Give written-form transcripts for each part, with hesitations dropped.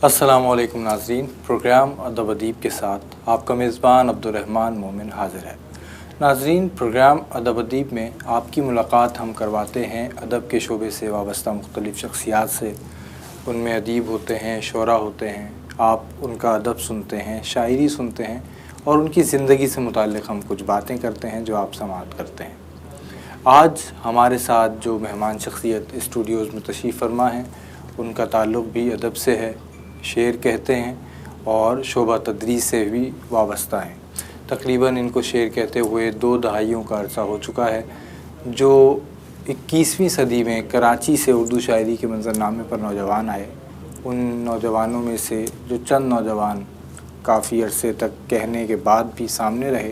अस्सलामुअलैकुम नाज़रीन, प्रोग्राम अदब अदीब के साथ आपका मेज़बान अब्दुर्रहमान मोमिन हाज़िर है। नाज़रीन, प्रोग्राम अदब अदीब में आपकी मुलाकात हम करवाते हैं अदब के शोबे से वाबस्ता मुख्तलिफ़ शख्सियात से। उनमें अदीब होते हैं, शोरा होते हैं, आप उनका अदब सुनते हैं, शायरी सुनते हैं और उनकी ज़िंदगी से मुताल्लिक़ हम कुछ बातें करते हैं जो आप समाअत करते हैं। आज हमारे साथ जो मेहमान शख्सियत स्टूडियोज़ में तशरीफ़ फरमा हैं, उनका ताल्लुक़ भी अदब से है, शेर कहते हैं और शोबा तदरीस से भी वाबस्ता हैं। तकरीबन इनको शेर कहते हुए 2 दहाइयों का अरसा हो चुका है। जो 21वीं सदी में कराची से उर्दू शायरी के मंजरनामे पर नौजवान आए, उन नौजवानों में से जो चंद नौजवान काफ़ी अरसे तक कहने के बाद भी सामने रहे,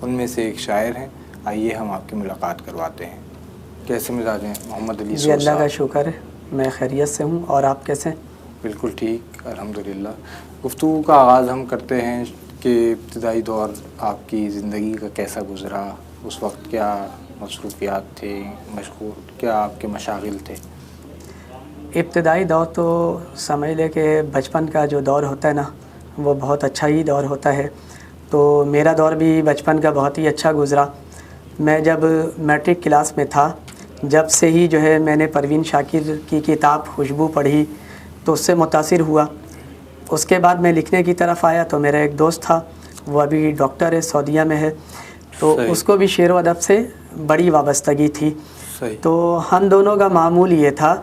उनमें से एक शायर हैं। आइए हम आपकी मुलाकात करवाते हैं। कैसे मिजाज हैं मोहम्मद अली? जी अल्लाह का शुक्र है, मैं खैरियत से हूँ। और आप कैसे हैं? बिल्कुल ठीक, अल्हम्दुलिल्लाह। गुफ्तगू का आगाज़ हम करते हैं कि इब्तिदाई दौर आपकी ज़िंदगी का कैसा गुज़रा, उस वक्त क्या मसरूफ़ियात थे, मशगूल क्या आपके मशागिल थे? इब्तिदाई दौर तो समझ ले कि बचपन का जो दौर होता है ना, वो बहुत अच्छा ही दौर होता है। तो मेरा दौर भी बचपन का बहुत ही अच्छा गुज़रा। मैं जब मैट्रिक क्लास में था, जब से ही जो है मैंने परवीन शाकिर की किताब खुशबू पढ़ी तो उससे मुतासिर हुआ। उसके बाद मैं लिखने की तरफ आया तो मेरा एक दोस्त था, वो अभी डॉक्टर है, सऊदीया में है, तो उसको भी शेर व अदब से बड़ी वाबस्तगी थी। तो हम दोनों का मामूल ये था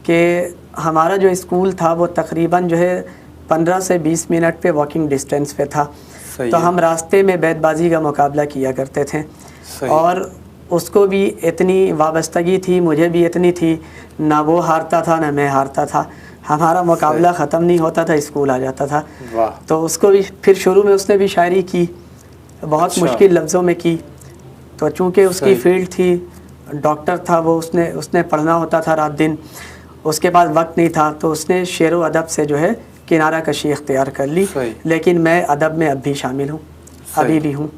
कि हमारा जो स्कूल था वो तकरीबन जो है 15 से 20 मिनट पे वॉकिंग डिस्टेंस पे था। तो हम रास्ते में बैतबाजी का मुकाबला किया करते थे और उसको भी इतनी वाबस्तगी थी, मुझे भी इतनी थी, ना वो हारता था ना मैं हारता था। हमारा मुकाबला ख़त्म नहीं होता था, स्कूल आ जाता था। तो उसको भी फिर शुरू में उसने भी शायरी की, बहुत मुश्किल लफ्ज़ों में की। तो चूँकि उसकी फ़ील्ड थी, डॉक्टर था वो, उसने पढ़ना होता था रात दिन, उसके पास वक्त नहीं था, तो उसने शेर व अदब से जो है किनारा कशी इख्तियार कर ली। लेकिन मैं अदब में अब भी शामिल हूँ, अभी भी हूँ।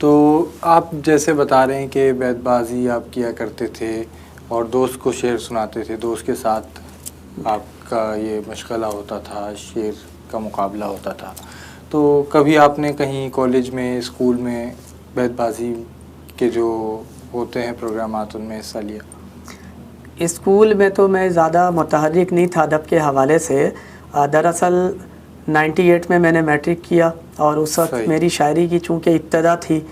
तो आप जैसे बता रहे हैं कि बैतबाजी आप किया करते थे और दोस्त को शेर सुनाते थे, दोस्त के साथ आपका ये मशगला होता था, शेर का मुकाबला होता था। तो कभी आपने कहीं कॉलेज में, स्कूल में बैतबाजी के जो होते हैं प्रोग्रामात, उनमें हिस्सा लिया? स्कूल में तो मैं ज़्यादा मुतहर्रिक नहीं था अदब के हवाले से। दरअसल 98 में मैंने मैट्रिक किया और उस वक्त मेरी शायरी की चूँकि इब्तदा थी,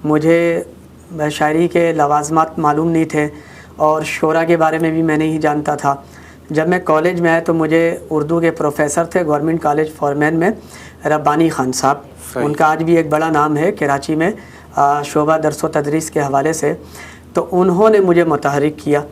मुझे शायरी के लवाज़मात मालूम नहीं थे और शोरा के बारे में भी मैं नहीं जानता था। जब मैं कॉलेज में आया तो मुझे उर्दू के प्रोफेसर थे गवर्नमेंट कॉलेज फॉरमैन में, रब्बानी ख़ान साहब, उनका आज भी एक बड़ा नाम है कराची में शोबा दरस व तदरीस के हवाले से। तो उन्होंने मुझे मुतहर्रिक किया।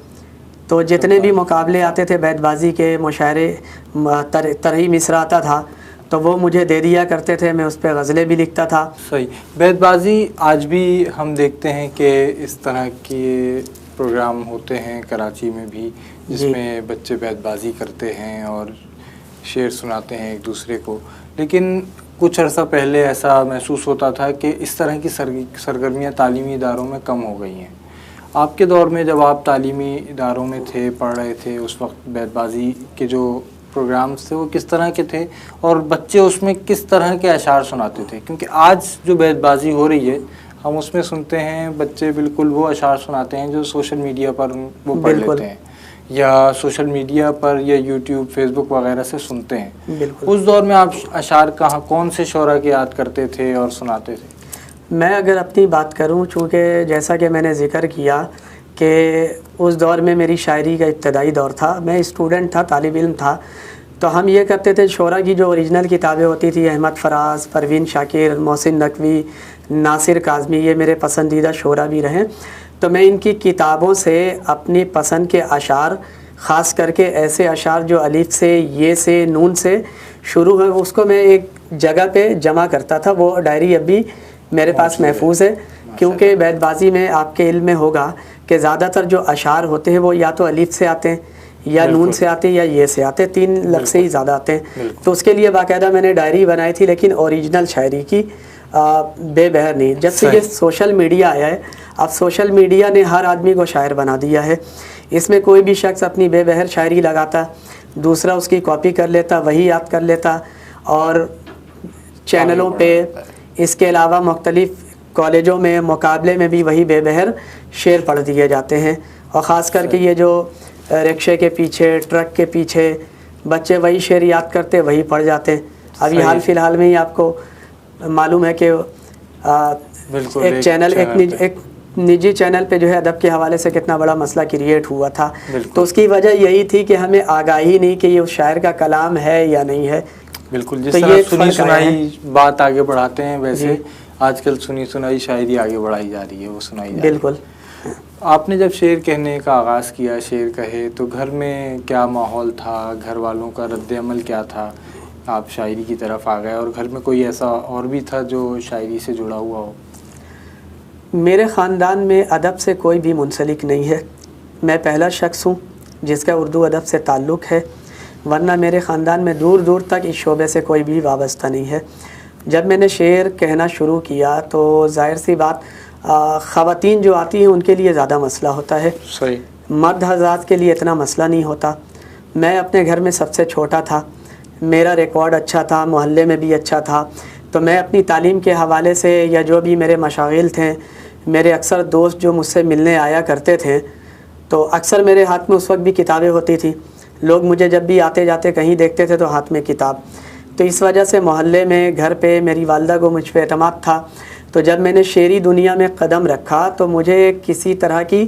तो जितने भी मुकाबले आते थे बैतबाजी के, मुशायरे, तरही मिसरा आता था तो वो मुझे दे दिया करते थे, मैं उस पर गज़लें भी लिखता था। सही। बैतबाजी आज भी हम देखते हैं कि इस तरह के प्रोग्राम होते हैं कराची में भी, जिसमें बच्चे बैतबाजी करते हैं और शेर सुनाते हैं एक दूसरे को। लेकिन कुछ अर्सा पहले ऐसा महसूस होता था कि इस तरह की सरगर्मियाँ तालीमी इदारों में कम हो गई हैं। आपके दौर में जब आप तालीमी इदारों में थे, पढ़ रहे थे, उस वक्त बैतबाजी के जो प्रोग्राम्स थे वो किस तरह के थे और बच्चे उसमें किस तरह के अशार सुनाते थे? क्योंकि आज जो बैतबाजी हो रही है, हम उसमें सुनते हैं बच्चे बिल्कुल वो अशार सुनाते हैं जो सोशल मीडिया पर वो पढ़ लेते हैं या सोशल मीडिया पर या यूट्यूब, फेसबुक वगैरह से सुनते हैं। उस दौर में आप अशार कहाँ, कौन से शोरा की याद करते थे और सुनाते थे? मैं अगर अपनी बात करूं, चूँकि जैसा कि मैंने ज़िक्र किया कि उस दौर में मेरी शायरी का इब्तदाई दौर था, मैं स्टूडेंट था, तालिब इल्म था, तो हम ये करते थे शोरा की जो ओरिजिनल किताबें होती थी, अहमद फराज, परवीन शाकिर, मोहसिन नकवी, नासिर काज़मी, ये मेरे पसंदीदा शोरा भी रहे। तो मैं इनकी किताबों से अपनी पसंद के अशार, ख़ास करके ऐसे अशार जो अलिफ से, ये से, नून से शुरू है, उसको मैं एक जगह पे जमा करता था। वो डायरी अभी मेरे पास महफूज है, क्योंकि बैतबाजी में आपके इल्म में होगा कि ज़्यादातर जो अशार होते हैं वो या तो अलिफ से आते हैं, या नून से आते हैं, या ये से आते हैं, 3 लफ्ज़ से ही ज़्यादा आते हैं। तो उसके लिए बाकायदा मैंने डायरी बनाई थी, लेकिन ओरिजिनल शायरी की बेबहर नहीं। जब से ये सोशल मीडिया आया है, अब सोशल मीडिया ने हर आदमी को शायर बना दिया है। इसमें कोई भी शख्स अपनी बेबहर शायरी लगाता दूसरा उसकी कॉपी कर लेता, वही याद कर लेता। और चैनलों पे इसके अलावा मुख्तलिफ़ कॉलेजों में मुकाबले में भी वही बेबहर शेर पढ़ दिए जाते हैं। और ख़ास करके ये जो रिक्शे के पीछे, ट्रक के पीछे बच्चे वही शेर याद करते, वही पढ़ जाते। अभी हाल फिलहाल में ही आपको मालूम है कि एक चैनल, एक निजी चैनल पे जो है अदब के हवाले से कितना बड़ा मसला क्रिएट हुआ था। तो उसकी वजह यही थी कि हमें आगाही नहीं कि ये उस शायर का कलाम है या नहीं है। बिल्कुल, जिस तरह सुनी सुनाई बात आगे बढ़ाते हैं, वैसे आजकल सुनी सुनाई शायरी आगे बढ़ाई जा रही है, वो सुनाई जा रही है। बिल्कुल। आपने जब शेर कहने का आगाज़ किया, शेर कहे, तो घर में क्या माहौल था, घर वालों का रद्द-ए-अमल क्या था? आप शायरी की तरफ आ गए और घर में कोई ऐसा और भी था जो शायरी से जुड़ा हुआ हो? मेरे ख़ानदान में अदब से कोई भी मुंसलिक नहीं है। मैं पहला शख्स हूँ जिसका उर्दू अदब से ताल्लुक़ है, वरना मेरे ख़ानदान में दूर दूर तक इस शोबे से कोई भी वाबस्ता नहीं है। जब मैंने शेर कहना शुरू किया तो ज़ाहिर सी बात, ख़वातीन जो आती हैं उनके लिए ज़्यादा मसला होता है। सही। मर्द हज़रात के लिए इतना मसला नहीं होता। मैं अपने घर में सबसे छोटा था, मेरा रिकॉर्ड अच्छा था, मोहल्ले में भी अच्छा था। तो मैं अपनी तालीम के हवाले से या जो भी मेरे मशागिल थे, मेरे अक्सर दोस्त जो मुझसे मिलने आया करते थे, तो अक्सर मेरे हाथ में उस वक्त भी किताबें होती थी। लोग मुझे जब भी आते जाते कहीं देखते थे तो हाथ में किताब। तो इस वजह से मोहल्ले में, घर पे मेरी वालदा को मुझ पे एतमाद था। तो जब मैंने शेरी दुनिया में कदम रखा तो मुझे किसी तरह की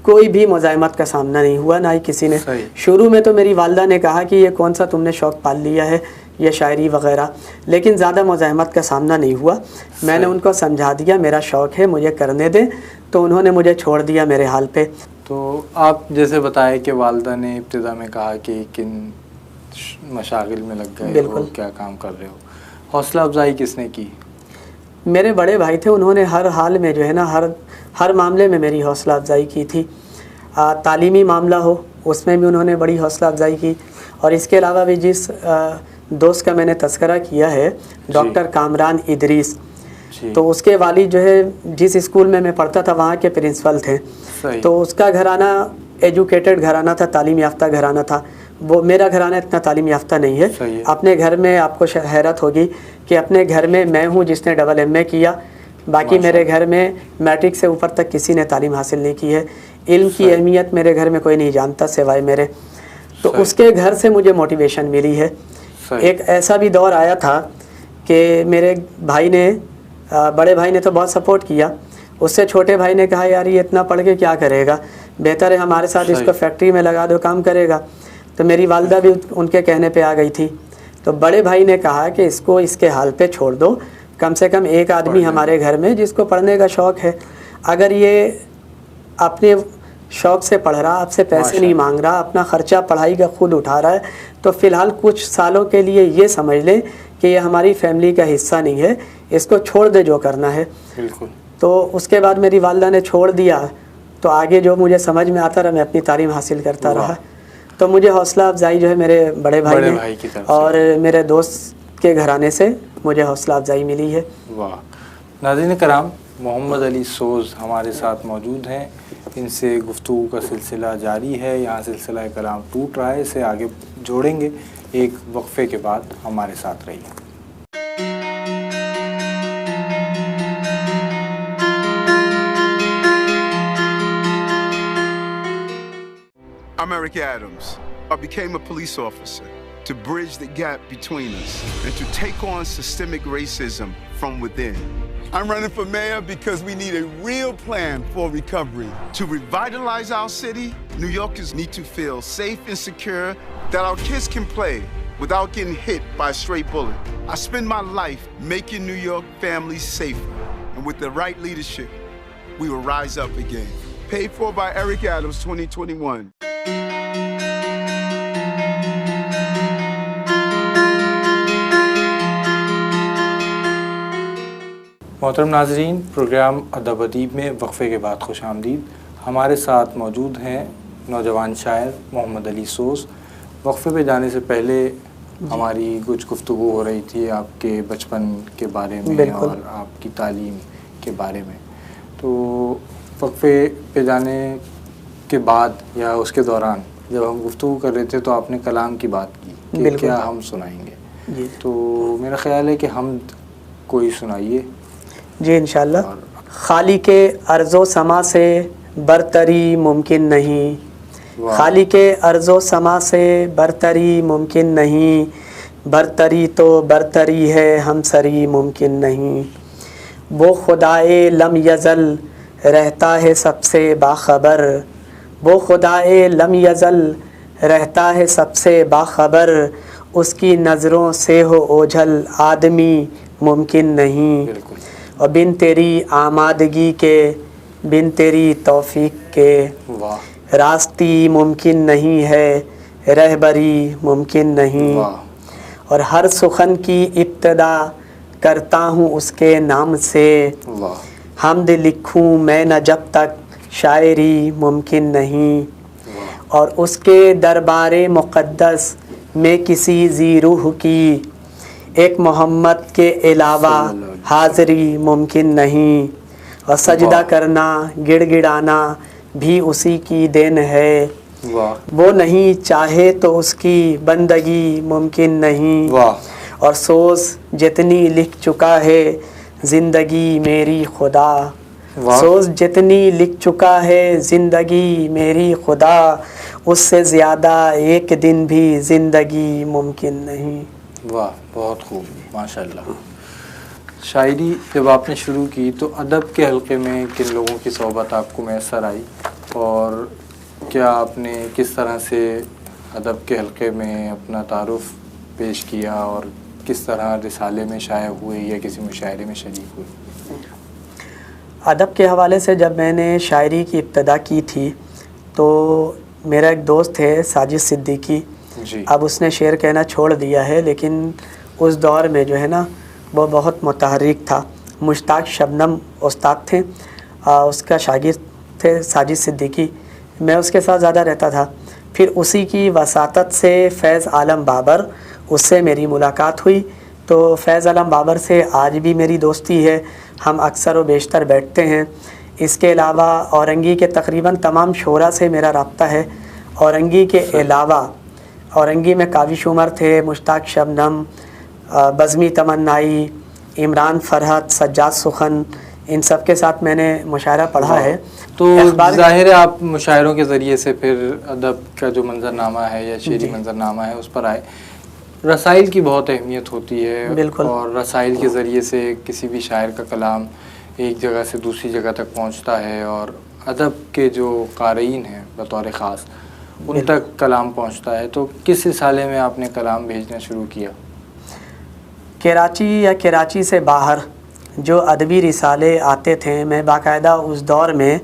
कोई भी मुज़ाहमत का सामना नहीं हुआ, ना ही किसी ने। शुरू में तो मेरी वालदा ने कहा कि ये कौन सा तुमने शौक़ पाल लिया है, ये शायरी वग़ैरह, लेकिन ज़्यादा मुज़ाहमत का सामना नहीं हुआ। मैंने उनको समझा दिया मेरा शौक़ है, मुझे करने दें, तो उन्होंने मुझे छोड़ दिया मेरे हाल पे। तो आप जैसे बताए कि वालदा ने इब्तिदा में कहा कि किन मशागिल में लग गए हो, क्या काम कर रहे हो, हौसला अफजाई किसने की? मेरे बड़े भाई थे, उन्होंने हर हाल में जो है ना, हर मामले में मेरी हौसला अफजाई की थी। तालीमी मामला हो उसमें भी उन्होंने बड़ी हौसला अफजाई की। और इसके अलावा भी जिस दोस्त का मैंने तज़किरा किया है, डॉक्टर कामरान इदरीस, तो उसके वालिद जो है जिस स्कूल में मैं पढ़ता था वहाँ के प्रिंसिपल थे। तो उसका घराना एजुकेटेड घराना था, तालीम याफ्ता घराना था। वो मेरा घराना इतना तालीम याफ्ता नहीं है। अपने घर में आपको हैरत होगी कि अपने घर में मैं हूँ जिसने AA किया, बाकी मेरे घर में मैट्रिक से ऊपर तक किसी ने तालीम हासिल नहीं की है। इल्म की अहमियत मेरे घर में कोई नहीं जानता सिवाय मेरे। तो उसके घर से मुझे मोटिवेशन मिली है। एक ऐसा भी दौर आया था कि मेरे भाई ने, बड़े भाई ने तो बहुत सपोर्ट किया, उससे छोटे भाई ने कहा यार ये इतना पढ़ के क्या करेगा, बेहतर है हमारे साथ इसको फैक्ट्री में लगा दो, काम करेगा। तो मेरी वालदा भी उनके कहने पे आ गई थी। तो बड़े भाई ने कहा कि इसको इसके हाल पे छोड़ दो, कम से कम एक आदमी हमारे घर में जिसको पढ़ने का शौक़ है, अगर ये अपने शौक़ से पढ़ रहा, आपसे पैसे नहीं मांग रहा, अपना ख़र्चा पढ़ाई का खुद उठा रहा है, तो फ़िलहाल कुछ सालों के लिए ये समझ लें कि ये हमारी फैमिली का हिस्सा नहीं है, इसको छोड़ दे जो करना है। बिल्कुल। तो उसके बाद मेरी वालदा ने छोड़ दिया, तो आगे जो मुझे समझ में आता रहा मैं अपनी तालीम हासिल करता रहा। तो मुझे हौसला अफजाई जो है मेरे बड़े भाई ने और मेरे दोस्त के घराने से मुझे हौसला अफजाई मिली है। वाह। नाज़रीन कराम, मोहम्मद अली सोज़ हमारे साथ मौजूद हैं, इनसे गुफ्तगू का सिलसिला जारी है। यहाँ सिलसिला कलाम टूट रहा है, इसे आगे जोड़ेंगे एक वक्फे के बाद। हमारे साथ रहिए। I'm Eric Adams. I became a police officer to bridge the gap between us and to take on systemic racism from within. I'm running for mayor because we need a real plan for recovery. To revitalize our city, New Yorkers need to feel safe and secure, that our kids can play without getting hit by a stray bullet. I spend my life making New York families safer. And with the right leadership, we will rise up again. Paid for by Eric Adams, 2021. मोहतरम नाज़रीन, programme अदब अदीब में वक्फ़े के बाद खुश आमदीद। हमारे साथ मौजूद हैं नौजवान शायर मोहम्मद अली सोज़। वक्फ़े पे जाने से पहले हमारी कुछ गुफ्तगू हो रही थी आपके बचपन के बारे में और आपकी तालीम के बारे में। तो वक्फ़े पे जाने के बाद या उसके दौरान जब हम गुफ्तगू कर रहे थे तो आपने कलाम की बात की कि बिल्कुल। क्या हम सुनाएंगे, जी तो मेरा ख्याल है कि हम कोई सुनाइए। जी इंशाल्लाह। और खालिक अर्ज़ो समा से बरतरी मुमकिन नहीं, वाह, खालिक अर्ज़ो समा से बरतरी मुमकिन नहीं, बरतरी तो बरतरी है हमसरी मुमकिन नहीं। वो खुदाए लम यज़ल रहता है सबसे बाखबर, वो खुदाए लम यज़ल रहता है सबसे बाखबर, उसकी नज़रों से हो ओझल आदमी मुमकिन नहीं। बिल्कुल। और बिन तेरी आमादगी के, बिन तेरी तौफीक के, वाह रास्ती मुमकिन नहीं है, रहबरी मुमकिन नहीं। वाह और हर सुखन की इब्तदा करता हूँ उसके नाम से, वाह हमद लिखूँ मैं न जब तक शायरी मुमकिन नहीं। वाह और उसके दरबारे मुक़द्दस में किसी ज़ी रूह की, एक मोहम्मद के अलावा हाज़री मुमकिन नहीं। और सजदा वाह। करना गिड़गिड़ाना भी उसी की देन है, वाह वो नहीं चाहे तो उसकी बंदगी मुमकिन नहीं। वाह और सोच जितनी लिख चुका है ज़िंदगी मेरी खुदा, वाह सोच जितनी लिख चुका है ज़िंदगी मेरी खुदा, उससे ज़्यादा एक दिन भी ज़िंदगी मुमकिन नहीं। वाह, बहुत खूब, माशाल्लाह। शायरी जब आपने शुरू की तो अदब के हल्के में किन लोगों की सोहबत आपको मैसर आई, और क्या आपने किस तरह से अदब के हल्के में अपना तारुफ पेश किया, और किस तरह रिसाले में शाया हुए या किसी मुशायरे में शरीक हुए? अदब के हवाले से जब मैंने शायरी की इब्तदा की थी तो मेरा एक दोस्त है साजिद सिद्दीकी, जी। अब उसने शेर कहना छोड़ दिया है, लेकिन उस दौर में जो है ना वो बहुत मुतहर्रिक था। मुश्ताक शबनम उस्ताद थे, उसका शागिर्द थे साजिद सिद्दीकी, मैं उसके साथ ज़्यादा रहता था। फिर उसी की वसातत से फ़ैज़ आलम बाबर, उससे मेरी मुलाकात हुई, तो फ़ैज़ आलम बाबर से आज भी मेरी दोस्ती है, हम अक्सर व बेशतर बैठते हैं। इसके अलावा औरंगी के तकरीबन तमाम शोरा से मेरा रब्ता है। औरंगी के अलावा औरंगी में काविश उमर थे, मुश्ताक शबनम, बज़मी तमन्नाई, इमरान फ़रहत, सज्जाद सुखन, इन सब के साथ मैंने मुशायरा पढ़ा है। तो ज़ाहिर है आप मुशायरों के ज़रिए से फिर अदब का जो मंजरनामा है या शेरी मंजरनामा है उस पर आए। रसाइल की बहुत अहमियत होती है, बिल्कुल। और रसाइल के ज़रिए से किसी भी शायर का कलाम एक जगह से दूसरी जगह तक पहुंचता है, और अदब के जो क़ारीन हैं बतौर ख़ास उन तक कलाम पहुंचता है। तो किस रिसाले में आपने कलाम भेजना शुरू किया? कराची या कराची से बाहर जो अदबी रिसाले आते थे, मैं बाकायदा उस दौर में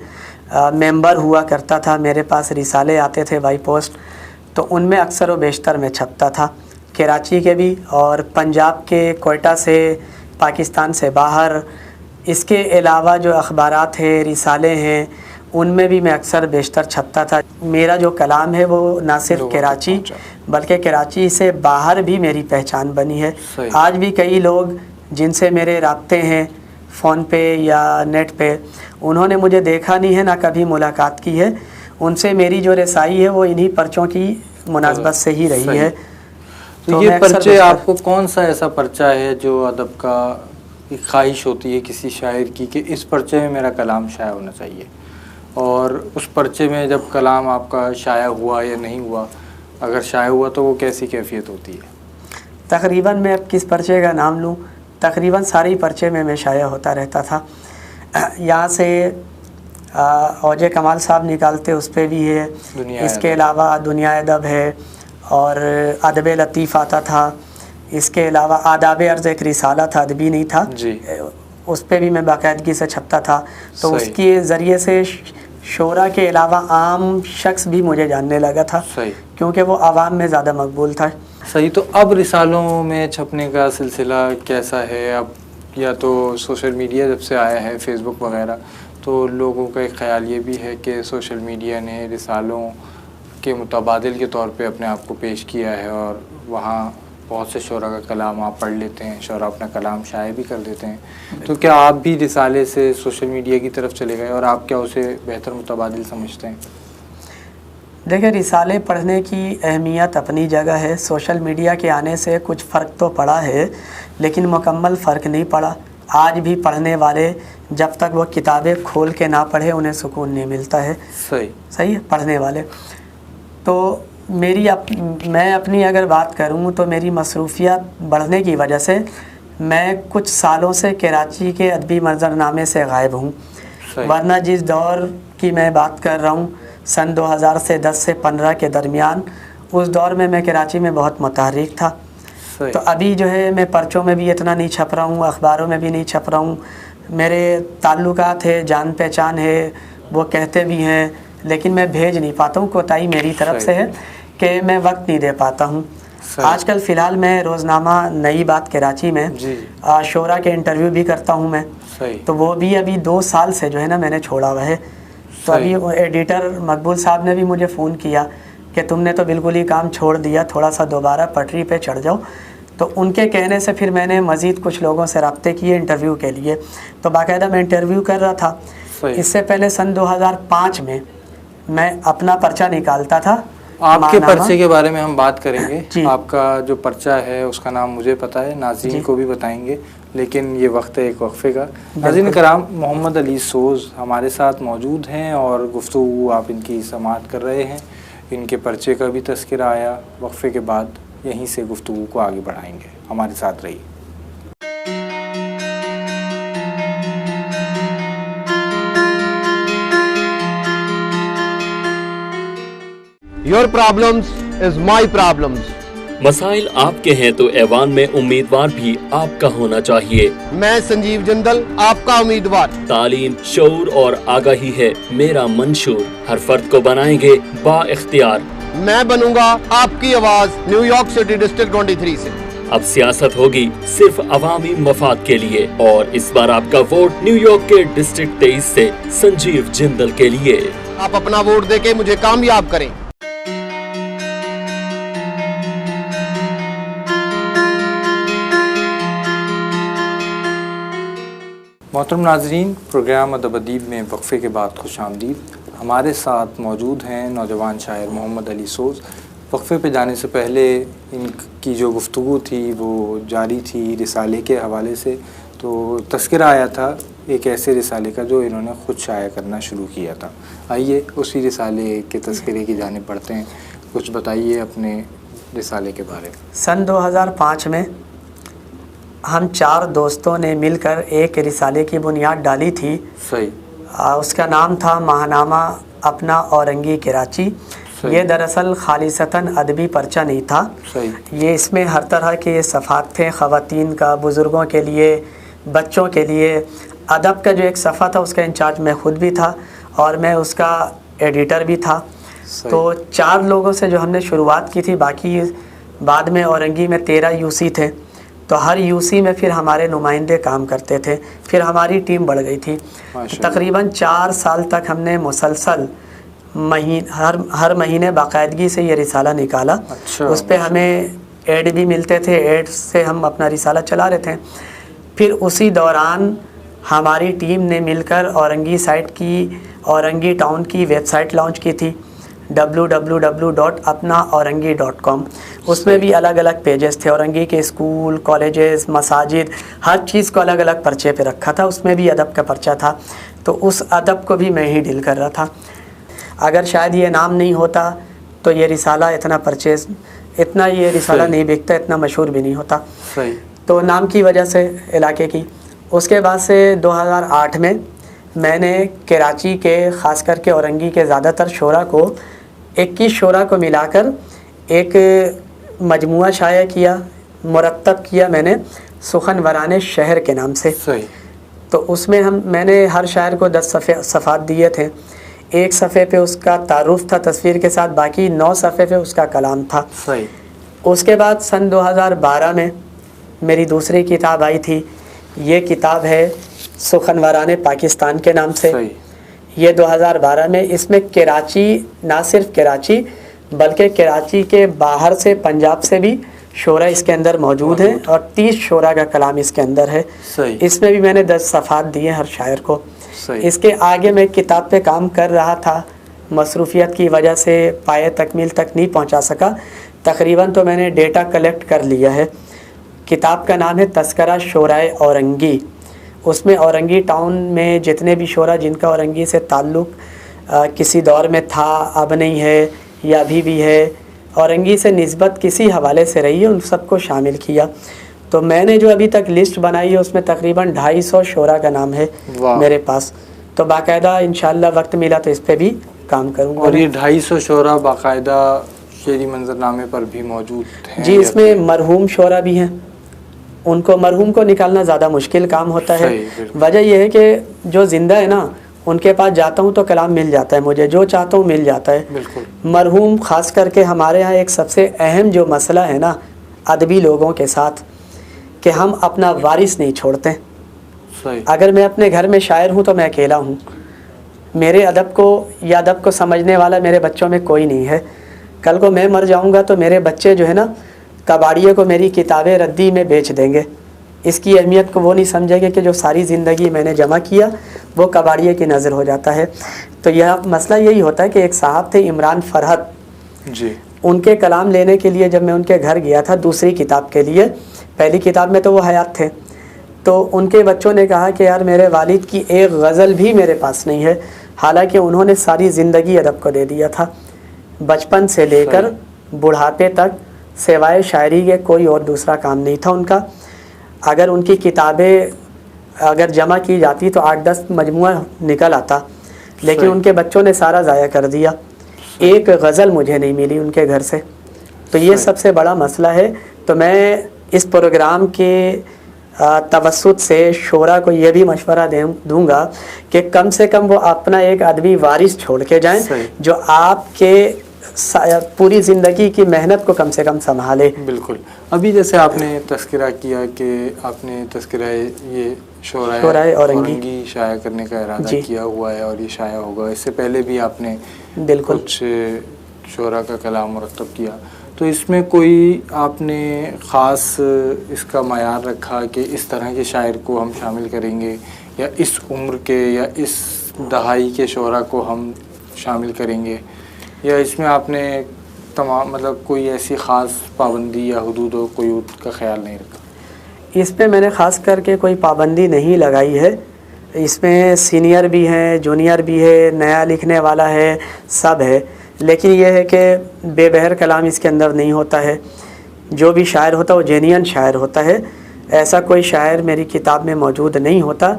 मेंबर हुआ करता था, मेरे पास रिसाले आते थे बाई पोस्ट, तो उनमें अक्सर व बेशतर मैं छपता था, कराची के भी और पंजाब के, कोयटा से, पाकिस्तान से बाहर। इसके अलावा जो अखबारात हैं, रिसाले हैं, उनमें भी मैं अक्सर बेशतर छपता था। मेरा जो कलाम है वो ना सिर्फ कराची बल्कि कराची से बाहर भी मेरी पहचान बनी है। आज भी कई लोग जिनसे मेरे राब्ते हैं फ़ोन पे या नेट पे, उन्होंने मुझे देखा नहीं है, ना कभी मुलाकात की है, उनसे मेरी जो रसाई है वो इन्हीं पर्चों की मुनासबत से ही रही है। तो ये पर्चे, आपको कौन सा ऐसा पर्चा है जो अदब का एक ख्वाहिश होती है किसी शायर की कि इस पर्चे में मेरा कलाम शाया होना चाहिए, और उस पर्चे में जब कलाम आपका शाया हुआ या नहीं हुआ, अगर शाया हुआ तो वो कैसी कैफियत होती है? तकरीबन मैं अब किस पर्चे का नाम लूँ, तकरीबन सारे पर्चे में मैं शाया होता रहता था। यहाँ से औजे कमाल साहब निकालते, उस पर भी है। इसके अलावा दुनिया अदब है, और अदब लतीफ़ आता था। इसके अलावा आदाब अर्ज़ एक रिसाला था, अदबी नहीं था जी, उस पर भी मैं बाकायदगी से छपता था। तो उसके ज़रिए से शोरा के अलावा आम शख्स भी मुझे जानने लगा था, क्योंकि वो आवाम में ज़्यादा मकबूल था। सही। तो अब रिसालों में छपने का सिलसिला कैसा है? अब या तो सोशल मीडिया जब से आया है, फेसबुक वगैरह, तो लोगों का एक ख़्याल ये भी है कि सोशल मीडिया ने रिसालों के मुतबादिल के तौर पे अपने आप को पेश किया है, और वहाँ बहुत से शोरा का कलाम आप पढ़ लेते हैं, शोरा अपना कलाम शाये भी कर देते हैं। तो क्या आप भी रिसाले से सोशल मीडिया की तरफ चले गए, और आप क्या उसे बेहतर मुतबादिल समझते हैं? देखिए, रिसाले पढ़ने की अहमियत अपनी जगह है। सोशल मीडिया के आने से कुछ फ़र्क तो पड़ा है, लेकिन मुकम्मल फ़र्क नहीं पड़ा। आज भी पढ़ने वाले जब तक वो किताबें खोल के ना पढ़े उन्हें सुकून नहीं मिलता है। सही है, पढ़ने वाले। तो मैं अपनी अगर बात करूं तो मेरी मसरूफियत बढ़ने की वजह से मैं कुछ सालों से कराची के अदबी मंजरनामे से गायब हूं। वरना जिस दौर की मैं बात कर रहा हूं, सन 2000 से 10 से 15 के दरमियान, उस दौर में मैं कराची में बहुत मुतहर्रिक था। तो अभी जो है मैं पर्चों में भी इतना नहीं छप रहा हूँ, अखबारों में भी नहीं छप रहा हूँ। मेरे ताल्लुकात है, जान पहचान है, वो कहते भी हैं, लेकिन मैं भेज नहीं पाता हूँ। कोताही मेरी तरफ से है कि मैं वक्त नहीं दे पाता हूँ। आजकल फ़िलहाल मैं रोज़नामा नई बात कराची में शोरा के इंटरव्यू भी करता हूँ मैं। तो वो भी अभी 2 साल से जो है ना मैंने छोड़ा हुआ है। तो अभी एडिटर मकबूल साहब ने भी मुझे फ़ोन किया कि तुमने तो बिल्कुल ही काम छोड़ दिया, थोड़ा सा दोबारा पटरी पे चढ़ जाओ। तो उनके कहने से फिर मैंने मज़ीद कुछ लोगों से रब्ते किए इंटरव्यू के लिए। तो बाकायदा मैं इंटरव्यू कर रहा था। इससे पहले सन 2005 में मैं अपना पर्चा निकालता था। आपके पर्चे के बारे में हम बात करेंगे। आपका जो पर्चा है उसका नाम मुझे पता है, नाज़रीन को भी बताएंगे, लेकिन ये वक्त है एक वक्फे का। नाज़रीन कराम, मोहम्मद अली सोज़ हमारे साथ मौजूद हैं और गुफ्तगू आप इनकी समाअत कर रहे हैं। इनके पर्चे का भी तज़किरा आया। वक्फे के बाद यहीं से गुफ्तगू को आगे बढ़ाएंगे। हमारे साथ रहिए। Your problems is my problems. मसाइल आपके हैं तो ऐवान में उम्मीदवार भी आपका होना चाहिए। मैं संजीव जिंदल आपका उम्मीदवार। तालीम, शऊर और आगाही है मेरा मंशूर। हर फर्द को बनाएंगे बा-इख्तियार। मैं बनूंगा आपकी आवाज न्यूयॉर्क सिटी डिस्ट्रिक्ट 23 से। अब सियासत होगी सिर्फ अवामी मफाद के लिए, और इस बार आपका वोट न्यूयॉर्क के डिस्ट्रिक्ट 23 से संजीव जिंदल के लिए। आप अपना वोट देके मुझे कामयाब करें। मोहतरम नाज़रीन, प्रोग्राम अदब अदीब में वक्फे के बाद खुशामदीद। हमारे साथ मौजूद हैं नौजवान शायर मोहम्मद अली सोज़। वक्फे पे जाने से पहले इनकी जो गुफ्तगू थी वो जारी थी रिसाले के हवाले से। तो तज़किरा आया था एक ऐसे रिसाले का जो इन्होंने ख़ुद शाया करना शुरू किया था। आइए उसी रिसाले के तज़किरे की जानिब बढ़ते हैं। कुछ बताइए अपने रिसाले के बारे में। सन 2005 में हम 4 दोस्तों ने मिलकर एक रिसाले की बुनियाद डाली थी। सही। उसका नाम था महानामा अपना औरंगी कराची। ये दरअसल खालिसतन अदबी पर्चा नहीं था। सही। ये इसमें हर तरह के सफ़ात थे, ख़वातीन का, बुज़ुर्गों के लिए, बच्चों के लिए। अदब का जो एक सफ़ा था उसका इंचार्ज मैं ख़ुद भी था और मैं उसका एडिटर भी था। तो 4 लोगों से जो हमने शुरुआत की थी, बाकी बाद में औरंगी में 13 यूसी थे। तो हर यूसी में फिर हमारे नुमाइंदे काम करते थे। फिर हमारी टीम बढ़ गई थी। तकरीबन 4 साल तक हमने मुसलसल हर महीने बाकायदगी से ये रिसाला निकाला। उस पर हमें ऐड भी मिलते थे, ऐड से हम अपना रिसाला चला रहे थे। फिर उसी दौरान हमारी टीम ने मिलकर औरंगी साइट की, औरंगी टाउन की वेबसाइट लॉन्च की थी www.apnaaurangi.com। उसमें भी अलग अलग पेजेस थे। औरंगी के स्कूल, कॉलेजेस, मसाजिद, हर चीज़ को अलग अलग पर्चे पे रखा था। उसमें भी अदब का पर्चा था। तो उस अदब को भी मैं ही डील कर रहा था। अगर शायद ये नाम नहीं होता तो ये रिसाला इतना ये रिसाला नहीं बिकता, इतना मशहूर भी नहीं होता। सही। तो नाम की वजह से इलाके की। उसके बाद से 2008 में मैंने कराची के, ख़ास करके औरंगी के ज़्यादातर शोरा को, 21 शोरा को मिलाकर एक मजमुआ शाया किया, मुरत्तब किया मैंने सुखन वराने शहर के नाम से। सही। तो उसमें मैंने हर शायर को 10 सफ़ात दिए थे। एक सफ़े पे उसका तारुफ था तस्वीर के साथ, बाकी 9 सफ़े पे उसका कलाम था। सही। उसके बाद सन 2012 में मेरी दूसरी किताब आई थी। ये किताब है सुखन वराने पाकिस्तान के नाम से। सही। ये 2012 में, इसमें कराची, ना सिर्फ कराची बल्कि कराची के बाहर से, पंजाब से भी शोरा इसके अंदर मौजूद हैं और 30 शोरा का कलाम इसके अंदर है। सही। इसमें भी मैंने 10 सफ़ात दिए हर शायर को। सही। इसके आगे मैं किताब पे काम कर रहा था मसरूफियत की वजह से पाए तकमील तक नहीं पहुंचा सका। तकरीबन तो मैंने डेटा कलेक्ट कर लिया है। किताब का नाम है तस्करा शोराए औरंगी। उसमें औरंगी टाउन में जितने भी शोरा जिनका औरंगी से ताल्लुक़ किसी दौर में था, अब नहीं है या अभी भी है, औरंगी से निस्बत किसी हवाले से रही है, उन सबको शामिल किया। तो मैंने जो अभी तक लिस्ट बनाई है उसमें तकरीबन 250 शोरा का नाम है मेरे पास। तो बाकायदा इंशाअल्लाह वक्त मिला तो इस पे भी काम करूँगा। और ये 250 शोरा बाकायदा शेरी मंजरनामे पर भी मौजूद हैं? जी, इसमें मरहूम शोरा भी हैं। उनको मरहूम को निकालना ज़्यादा मुश्किल काम होता है। वजह यह है कि जो ज़िंदा है ना, उनके पास जाता हूँ तो कलाम मिल जाता है, मुझे जो चाहता हूँ मिल जाता है। मरहूम ख़ास करके हमारे यहाँ एक सबसे अहम जो मसला है ना अदबी लोगों के साथ, कि हम अपना वारिस नहीं छोड़ते। अगर मैं अपने घर में शायर हूँ तो मैं अकेला हूँ, मेरे अदब को या अदब को समझने वाला मेरे बच्चों में कोई नहीं है। कल को मैं मर जाऊँगा तो मेरे बच्चे जो है ना कबाड़िए को मेरी किताबें रद्दी में बेच देंगे। इसकी अहमियत को वो नहीं समझेंगे कि जो सारी ज़िंदगी मैंने जमा किया वो कबाड़िए की नज़र हो जाता है। तो यह मसला यही होता है कि एक साहब थे इमरान फरहत जी, उनके कलाम लेने के लिए जब मैं उनके घर गया था दूसरी किताब के लिए, पहली किताब में तो वो हयात थे, तो उनके बच्चों ने कहा कि यार मेरे वालिद की एक गज़ल भी मेरे पास नहीं है, हालांकि उन्होंने सारी ज़िंदगी अदब को दे दिया था। बचपन से लेकर बुढ़ापे तक सिवाय शायरी के कोई और दूसरा काम नहीं था उनका। अगर उनकी किताबें अगर जमा की जाती तो 8-10 मजमुआ निकल आता, लेकिन उनके बच्चों ने सारा ज़ाया कर दिया। एक गज़ल मुझे नहीं मिली उनके घर से। तो ये सबसे बड़ा मसला है। तो मैं इस प्रोग्राम के तवस्सुत से शोरा को ये भी मशवरा दूंगा कि कम से कम वो अपना एक अदबी वारिस छोड़ के जाएं जो आपके पूरी ज़िंदगी की मेहनत को कम से कम संभाले। बिल्कुल। अभी जैसे आपने तस्करा किया कि आपने तस्करा ये शोराए औरंगी शाया करने का इरादा किया हुआ है और ये शाया होगा, इससे पहले भी आपने बिल्कुल कुछ शोरा का कलाम मुरत्तब किया, तो इसमें कोई आपने ख़ास इसका मयार रखा कि इस तरह के शायर को हम शामिल करेंगे या इस उम्र के या इस दहाई के शोरा को हम शामिल करेंगे, या इसमें आपने तमाम मतलब कोई ऐसी ख़ास पाबंदी या हुदूद क़ुयूद का ख्याल नहीं रखा? इस पे मैंने ख़ास करके कोई पाबंदी नहीं लगाई है। इसमें सीनियर भी हैं, जूनियर भी है, नया लिखने वाला है, सब है, लेकिन यह है कि बेबहर कलाम इसके अंदर नहीं होता है। जो भी शायर होता है वो जेन्युइन शायर होता है। ऐसा कोई शायर मेरी किताब में मौजूद नहीं होता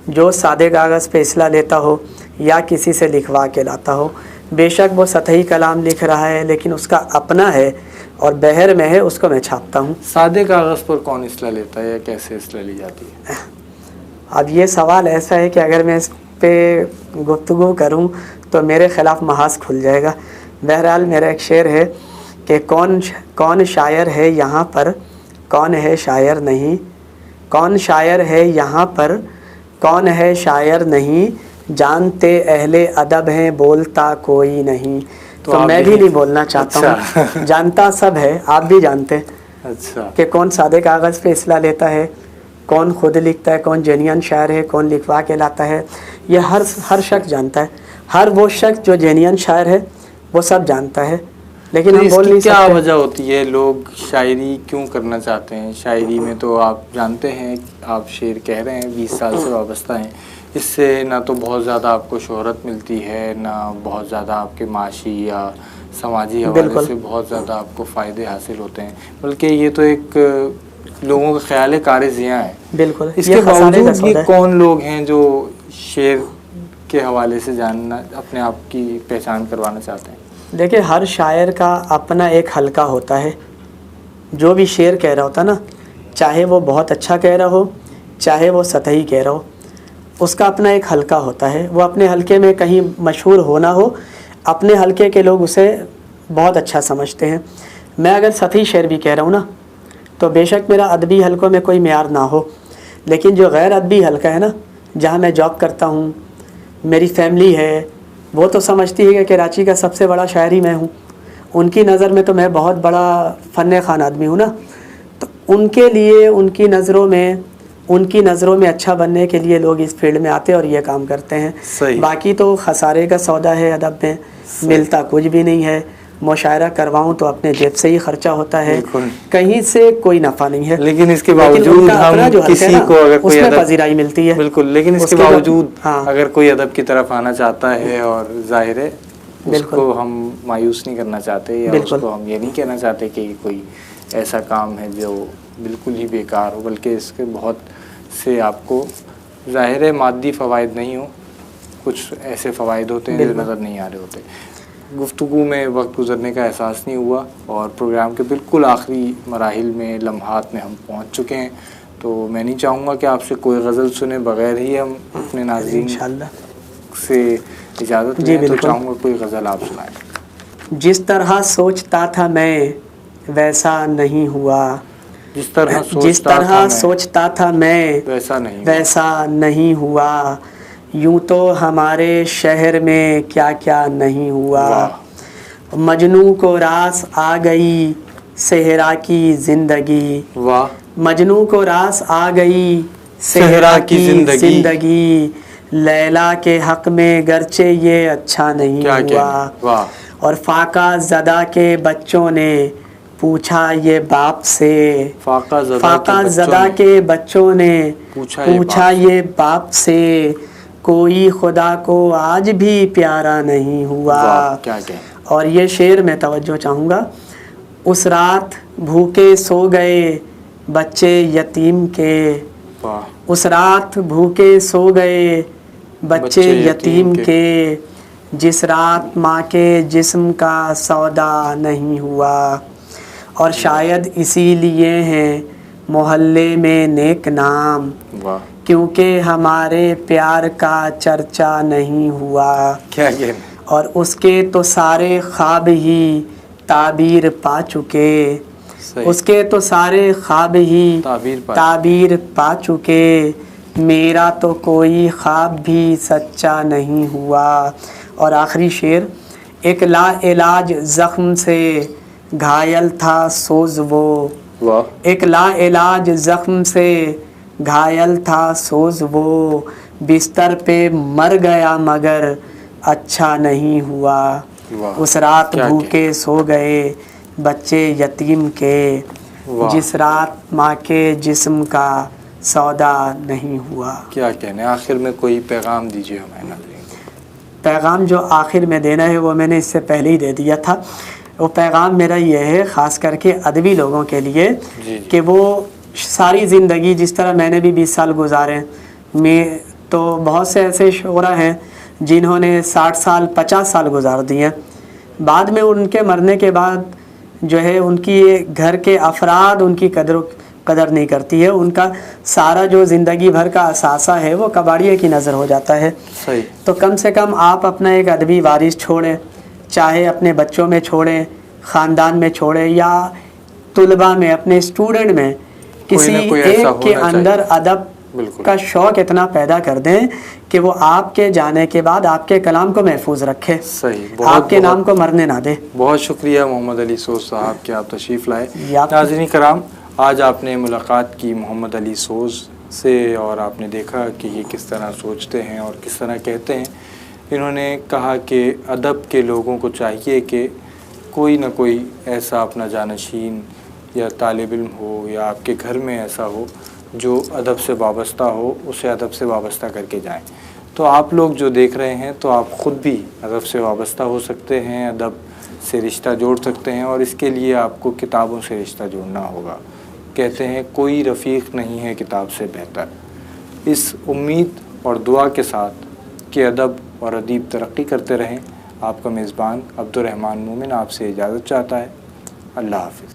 जो सादे कागज़ पे इसला लेता हो या किसी से लिखवा के लाता हो। बेशक वो सतही कलाम लिख रहा है लेकिन उसका अपना है और बहर में है, उसको मैं छापता हूँ। सादे कागज़ पर कौन इसला लेता है या कैसे इसला ली जाती है? अब ये सवाल ऐसा है कि अगर मैं इस पे गुफ्तगू करूँ तो मेरे ख़िलाफ़ महाज खुल जाएगा। बहरहाल मेरा एक शेर है कि कौन शायर है यहाँ पर, कौन है शायर नहीं, कौन शायर है यहाँ पर, कौन है शायर नहीं, जानते अहले अदब हैं बोलता कोई नहीं। तो मैं भी नहीं बोलना चाहता हूँ, जानता सब है, आप भी जानते कि कौन सादे कागज़ पे इसला लेता है, कौन खुद लिखता है, कौन जेन्युइन शायर है, कौन लिखवा के लाता है, ये हर शख्स जानता है। हर वो शख्स जो जेन्युइन शायर है वो सब जानता है, लेकिन हम बोल नहीं सकते। क्या वजह होती है, लोग शायरी क्यों करना चाहते हैं? शायरी में तो आप जानते हैं, आप शेर कह रहे हैं 20 साल से वाबस्ता हैं, इससे ना तो बहुत ज़्यादा आपको शोहरत मिलती है, ना बहुत ज़्यादा आपके माशी या समाजी हवाले से बहुत ज़्यादा आपको फ़ायदे हासिल होते हैं, बल्कि ये तो एक लोगों का ख्याल है कार-ए-ज़ियां है। बिल्कुल। इसके बावजूद ये कौन लोग हैं जो शेर के हवाले से जानना, अपने आप की पहचान करवाना चाहते हैं? देखिए, हर शायर का अपना एक हल्का होता है। जो भी शेर कह रहा होता ना, चाहे वो बहुत अच्छा कह रहा हो, चाहे वो सतही कह रहा हो, उसका अपना एक हल्का होता है। वो अपने हल्के में कहीं मशहूर होना हो, अपने हल्के के लोग उसे बहुत अच्छा समझते हैं। मैं अगर सतही शेर भी कह रहा हूँ ना, तो बेशक मेरा अदबी हल्कों में कोई मेयार ना हो, लेकिन जो गैर अदबी हल्का है ना, जहाँ मैं जॉब करता हूँ, मेरी फैमिली है, वो तो समझती है कि कराची का सबसे बड़ा शायर ही मैं हूँ। उनकी नज़र में तो मैं बहुत बड़ा फ़न खान आदमी हूँ ना, तो उनके लिए उनकी नज़रों में अच्छा बनने के लिए लोग इस फील्ड में आते हैं और ये काम करते हैं। बाकी तो खसारे का सौदा है अदब में। मिलता कुछ भी नहीं है। मुशायरा करवाऊं तो अपने जेब से ही खर्चा होता है, बिल्कुल। कहीं से कोई नफ़ा नहीं है। लेकिन इसके बावजूद उनका अपना हम जो हक किसी है ना, को अगर कोई उसमें अदब, पजीराई मिलती है। बिल्कुल, लेकिन इसके उसके बाद- बावजूद हाँ। अगर कोई अदब की तरफ आना चाहता है, और जाहिर है बिल्कुल। उसको हम मायूस नहीं करना चाहते, या बिल्कुल। उसको हम ये नहीं कहना चाहते कि कोई ऐसा काम है जो बिल्कुल ही बेकार हो, बल्कि इसके बहुत से आपको ज़ाहिर है मादी फ़वाइद नहीं हो, कुछ ऐसे फ़वाइद होते हैं जो बिल्कुल। नज़र नहीं आ रहे होते। गुफ्तगू में वक्त गुजरने का एहसास नहीं हुआ, और प्रोग्राम के बिल्कुल आखिरी मराहिल में, लम्हात में हम पहुंच चुके हैं। तो मैं नहीं चाहूँगा कि आपसे कोई गज़ल सुने बगैर ही हम अपने नाज़रीन इंशाअल्लाह से इजाज़त जी, लें। तो बिल्कुल। चाहूँगा कोई गज़ल आप सुनाएं। जिस तरह सोचता था मैं वैसा नहीं हुआ, जिस तरह सोचता था मैं वैसा नहीं हुआ, यूं तो हमारे शहर में क्या क्या नहीं हुआ। मजनू को रास आ गई सेहरा की ज़िंदगी, वाह, मजनू को रास आ गई सेहरा की ज़िंदगी, लैला के हक़ में गरचे ये अच्छा नहीं हुआ। वाह। और फाका ज़दा के बच्चों ने पूछा ये बाप से, फाका ज़दा के बच्चों ने पूछा ये बाप से, कोई खुदा को आज भी प्यारा नहीं हुआ। क्या और ये शेर में तवज्जो चाहूँगा। उस रात भूखे सो गए बच्चे यतीम के, उस रात भूखे सो गए बच्चे यतीम के, जिस रात माँ के जिस्म का सौदा नहीं हुआ। और शायद इसीलिए हैं मोहल्ले में नेक नाम, क्योंकि हमारे प्यार का चर्चा नहीं हुआ। क्या और उसके तो सारे ख्वाब ही ताबीर पा चुके, उसके तो सारे ख्वाब ही ताबीर पा चुके, मेरा तो कोई ख्वाब भी सच्चा नहीं हुआ। और आखिरी शेर, एक ला इलाज ज़ख्म से घायल था सोज वो, एक ला इलाज ज़ख्म से घायल था सोज वो, बिस्तर पे मर गया मगर अच्छा नहीं हुआ। उस रात भूखे सो गए बच्चे यतीम के, जिस रात माँ के जिस्म का सौदा नहीं हुआ। क्या कहने, आखिर में कोई पैगाम दीजिए हमें नाज़रीन। पैगाम जो आखिर में देना है वो मैंने इससे पहले ही दे दिया था। वो पैगाम मेरा ये है ख़ास करके अदबी लोगों के लिए कि वो सारी ज़िंदगी जिस तरह मैंने भी 20 साल गुजारे, मैं तो बहुत से ऐसे शोरा हैं जिन्होंने 60 साल 50 साल गुजार दिए। बाद में उनके मरने के बाद जो है उनकी घर के अफराद उनकी कदर नहीं करती है, उनका सारा जो ज़िंदगी भर का असासा है वो कबाड़िए की नज़र हो जाता है। सही। तो कम से कम आप अपना एक अदबी वारिस छोड़ें, चाहे अपने बच्चों में छोड़ें, ख़ानदान में छोड़ें, या तुलबा में, अपने स्टूडेंट में, किसी एक के अंदर अदब का शौक़ इतना पैदा कर दें कि वो आपके जाने के बाद आपके कलाम को महफूज रखे। सही। आपके नाम को मरने ना दे। बहुत शुक्रिया मोहम्मद अली सोज़ साहब कि आप तशरीफ़ लाए। नाज़रीन कराम, आज आपने मुलाकात की मोहम्मद अली सोज़ से, और आपने देखा कि ये किस तरह सोचते हैं और किस तरह कहते हैं। इन्होंने कहा कि अदब के लोगों को चाहिए कि कोई ना कोई ऐसा अपना जानशीन या तालिब इल्म हो, या आपके घर में ऐसा हो जो अदब से वाबस्ता हो, उसे अदब से वाबस्ता करके जाएं। तो आप लोग जो देख रहे हैं, तो आप ख़ुद भी अदब से वाबस्ता हो सकते हैं, अदब से रिश्ता जोड़ सकते हैं, और इसके लिए आपको किताबों से रिश्ता जोड़ना होगा। कहते हैं कोई रफ़ीक नहीं है किताब से बेहतर। इस उम्मीद और दुआ के साथ कि अदब और अदीब तरक्की करते रहें, आपका मेज़बान अब्दुर्रहमान मोमिन आपसे इजाज़त चाहता है। अल्लाह हाफ़िज़।